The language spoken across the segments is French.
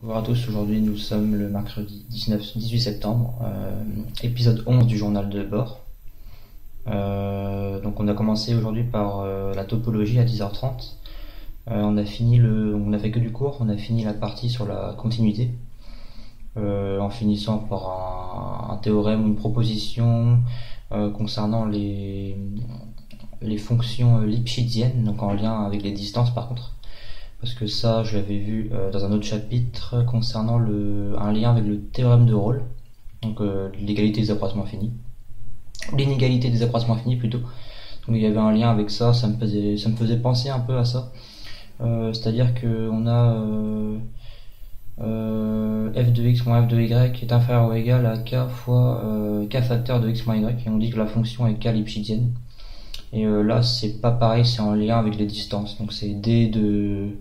Bonjour à tous, aujourd'hui nous sommes le mercredi 18 septembre, épisode 11 du journal de bord. Donc on a commencé aujourd'hui par la topologie à 10h30. On a fait que du cours, on a fini la partie sur la continuité, en finissant par un théorème ou une proposition concernant les fonctions lipschitziennes, donc en lien avec les distances par contre. Parce que ça, je l'avais vu dans un autre chapitre concernant un lien avec le théorème de Rolle, donc l'égalité des accroissements finis, l'inégalité des accroissements finis plutôt. Donc il y avait un lien avec ça, ça me faisait penser un peu à ça. C'est-à-dire que on a f de x moins f de y qui est inférieur ou égal à k fois k facteur de x moins y, et on dit que la fonction est k lipschitzienne. Et là, c'est pas pareil, c'est en lien avec les distances. Donc c'est d de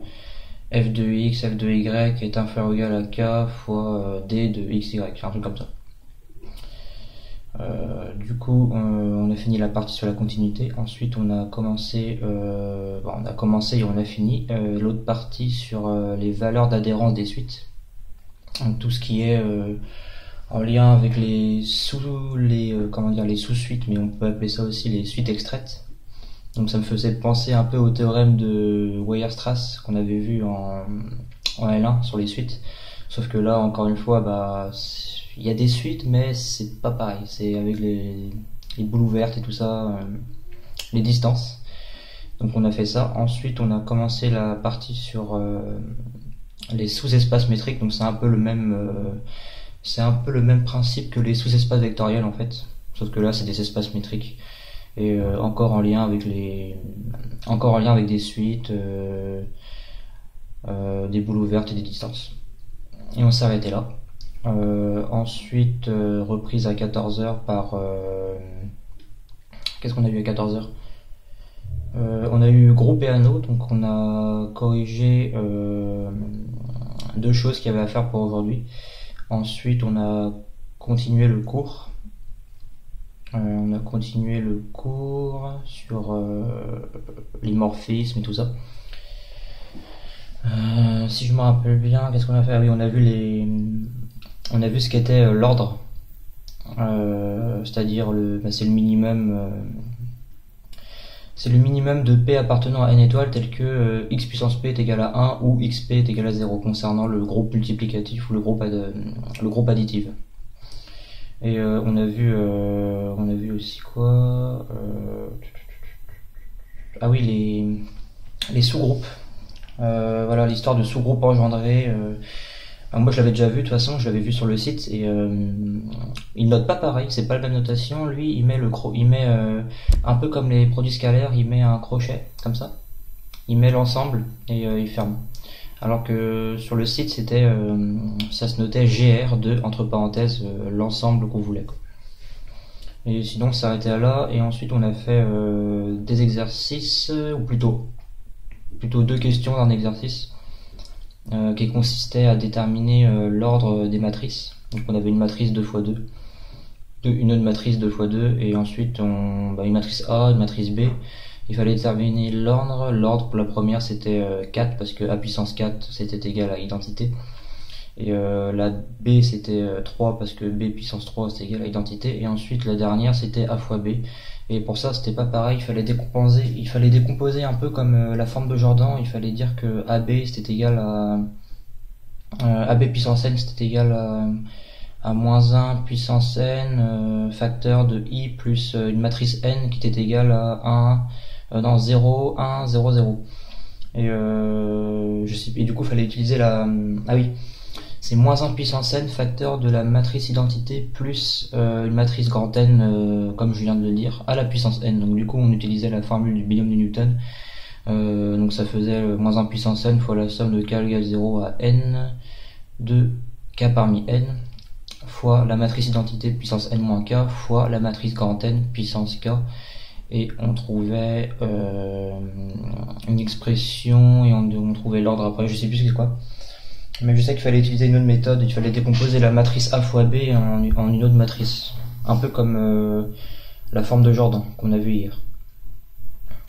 f de x, f de y est inférieur ou égal à k fois d de xy, un truc comme ça. Du coup, on a fini la partie sur la continuité. Ensuite, on a commencé et on a fini l'autre partie sur les valeurs d'adhérence des suites. Donc tout ce qui est en lien avec les sous-suites, mais on peut appeler ça aussi les suites extraites. Donc ça me faisait penser un peu au théorème de Weierstrass qu'on avait vu en L1 sur les suites. Sauf que là, encore une fois, il y a des suites, mais c'est pas pareil. C'est avec les boules ouvertes et tout ça, les distances. Donc on a fait ça. Ensuite, on a commencé la partie sur les sous-espaces métriques. Donc c'est un peu le même principe que les sous-espaces vectoriels en fait, sauf que là c'est des espaces métriques et encore en lien avec des suites, des boules ouvertes et des distances. Et on s'est arrêté là. Ensuite reprise à 14h par qu'est-ce qu'on a vu à 14h? On a eu groupe et anneau, donc on a corrigé deux choses qu'il y avait à faire pour aujourd'hui. Ensuite, on a continué le cours. Sur les morphismes et tout ça. Si je me rappelle bien, qu'est-ce qu'on a fait? Oui, on a vu ce qu'était l'ordre. C'est-à-dire c'est le minimum. C'est le minimum de P appartenant à n étoiles tel que x puissance P est égal à 1 ou xp est égal à 0 concernant le groupe multiplicatif ou le groupe additif. Et on a vu aussi quoi ah oui, les sous-groupes. Voilà, l'histoire de sous-groupes engendrés. Moi je l'avais déjà vu, de toute façon je l'avais vu sur le site, et il note pas pareil, c'est pas la même notation. Lui il met un peu comme les produits scalaires, il met un crochet comme ça, il met l'ensemble et il ferme, alors que sur le site c'était ça se notait GR de entre parenthèses l'ensemble qu'on voulait quoi. Et sinon on s'arrêtait là, et ensuite on a fait des exercices, ou plutôt deux questions d'un exercice qui consistait à déterminer l'ordre des matrices. Donc on avait une matrice 2x2, une autre matrice 2x2, et ensuite une matrice A, une matrice B. Il fallait déterminer l'ordre. L'ordre pour la première c'était 4 parce que A puissance 4 c'était égal à identité. Et la B c'était 3 parce que B puissance 3 c'était égal à identité. Et ensuite la dernière c'était A fois B. Et pour ça c'était pas pareil, il fallait décomposer un peu comme la forme de Jordan. Il fallait dire que AB c'était égal à AB puissance n c'était égal à moins 1 puissance n facteur de I plus une matrice n qui était égale à 0, 1, 0, 0. Et je sais, et du coup il fallait utiliser c'est moins 1 puissance n facteur de la matrice identité plus une matrice grand N, comme je viens de le dire, à la puissance n. Donc du coup on utilisait la formule du binôme de Newton. Donc ça faisait moins 1 puissance n fois la somme de k égale 0 à n de k parmi n fois la matrice identité puissance n moins k fois la matrice grand N puissance k. Et on trouvait une expression, et on trouvait l'ordre après, je sais plus c'est quoi. Mais je sais qu'il fallait utiliser une autre méthode, il fallait décomposer la matrice A fois B en une autre matrice. Un peu comme la forme de Jordan qu'on a vu hier.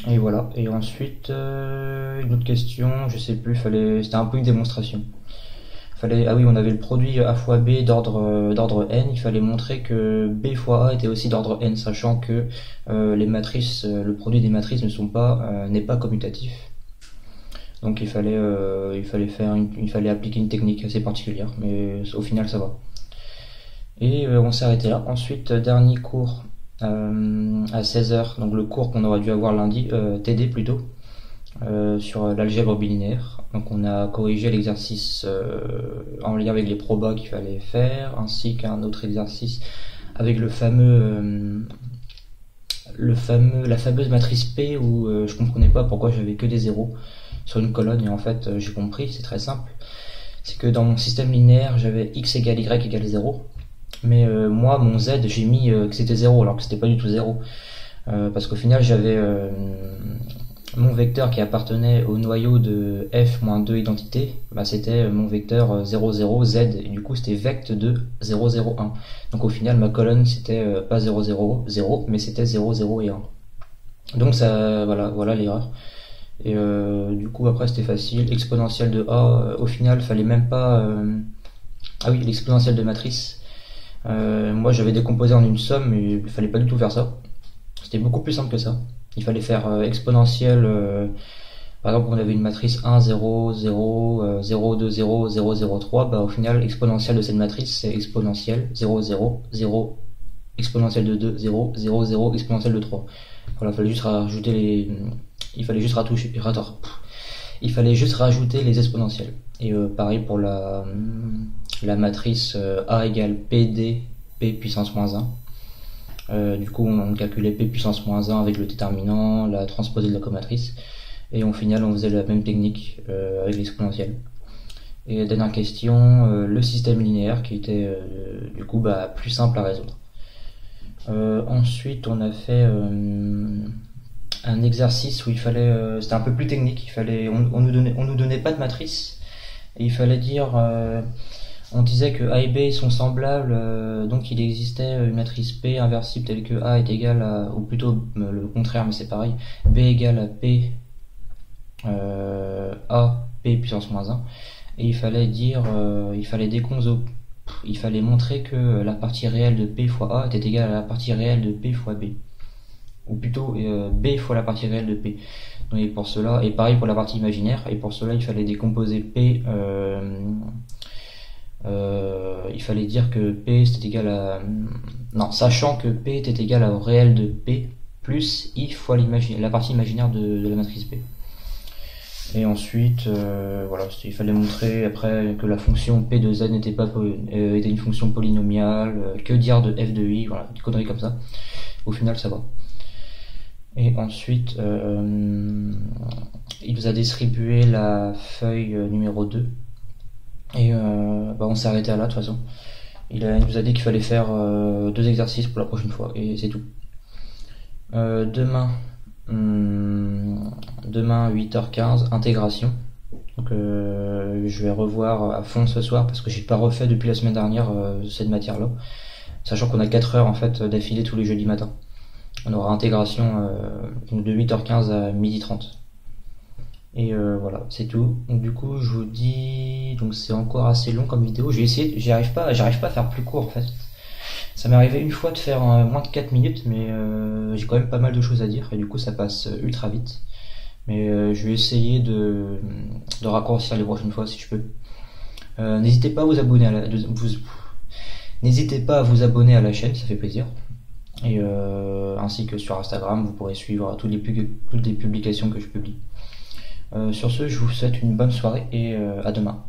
Et voilà. Et ensuite, une autre question, je sais plus, c'était un peu une démonstration. Ah oui, on avait le produit A fois B d'ordre n. Il fallait montrer que B fois A était aussi d'ordre n, sachant que les matrices, le produit des matrices n'est pas commutatif. Donc il fallait appliquer une technique assez particulière, mais au final ça va. Et on s'est arrêté là. Ensuite, dernier cours à 16h, donc le cours qu'on aurait dû avoir lundi, TD plutôt, sur l'algèbre bilinéaire. Donc on a corrigé l'exercice en lien avec les probas qu'il fallait faire, ainsi qu'un autre exercice avec la fameuse matrice P où je comprenais pas pourquoi j'avais que des zéros sur une colonne, et en fait j'ai compris, c'est très simple. C'est que dans mon système linéaire, j'avais x égale y égale 0. Mais moi, mon z, j'ai mis que c'était 0 alors que c'était pas du tout 0. Parce qu'au final, j'avais mon vecteur qui appartenait au noyau de f-2 identité, bah, c'était mon vecteur 0, 0, z, et du coup c'était vect de 0, 0, 1. Donc au final, ma colonne c'était pas 0, 0, 0, mais c'était 0, 0 et 1. Donc ça, voilà l'erreur. Et du coup après c'était facile. Exponentielle de a, au final fallait même pas ah oui, l'exponentielle de matrice, moi j'avais décomposé en une somme, mais il fallait pas du tout faire ça. C'était beaucoup plus simple que ça. Il fallait faire exponentielle, par exemple on avait une matrice 1, 0, 0, 0, 2, 0, 0, 0, 3, bah au final exponentielle de cette matrice c'est exponentielle 0, 0, 0, exponentielle de 2, 0, 0, 0, exponentielle de 3. Voilà, il fallait juste rajouter les exponentielles. Et pareil pour la matrice A égale PD P puissance moins 1. Du coup on calculait P puissance moins 1 avec le déterminant, la transposée de la comatrice, et au final on faisait la même technique avec l'exponentielle. Et dernière question, le système linéaire qui était du coup plus simple à résoudre. Ensuite on a fait un exercice où il fallait, c'était un peu plus technique, on nous donnait pas de matrice, et il fallait dire, on disait que A et B sont semblables, donc il existait une matrice P inversible telle que A est égal à, ou plutôt le contraire, mais c'est pareil, B égale à P A P puissance moins 1, et il fallait dire, il fallait montrer que la partie réelle de P fois A était égale à la partie réelle de P fois B, ou plutôt B fois la partie réelle de P. Et pour cela, et pareil pour la partie imaginaire, et pour cela il fallait décomposer P, il fallait dire que P c'était égal à, non, sachant que P était égal au réel de P plus I fois la partie imaginaire de la matrice P. Et ensuite, voilà, il fallait montrer après que la fonction P de Z était une fonction polynomiale, que dire de f de I, voilà, des conneries comme ça. Au final ça va. Et ensuite, il nous a distribué la feuille numéro 2. Et on s'est arrêté là de toute façon. Il nous a dit qu'il fallait faire 2 exercices pour la prochaine fois, et c'est tout. Demain 8h15, intégration. Donc je vais revoir à fond ce soir parce que j'ai pas refait depuis la semaine dernière cette matière-là. Sachant qu'on a 4 heures en fait d'affilée tous les jeudis matins. On aura intégration de 8h15 à 12h30. Et voilà, c'est tout. Donc du coup, je vous dis, donc c'est encore assez long comme vidéo. Je vais essayer, j'arrive pas à faire plus court en fait. Ça m'est arrivé une fois de faire moins de 4 minutes, mais j'ai quand même pas mal de choses à dire et du coup ça passe ultra vite. Mais je vais essayer de raccourcir les prochaines fois si je peux. N'hésitez pas à vous abonner n'hésitez pas à vous abonner à la chaîne, ça fait plaisir. Et ainsi que sur Instagram, vous pourrez suivre toutes les publications que je publie. Sur ce, je vous souhaite une bonne soirée et à demain.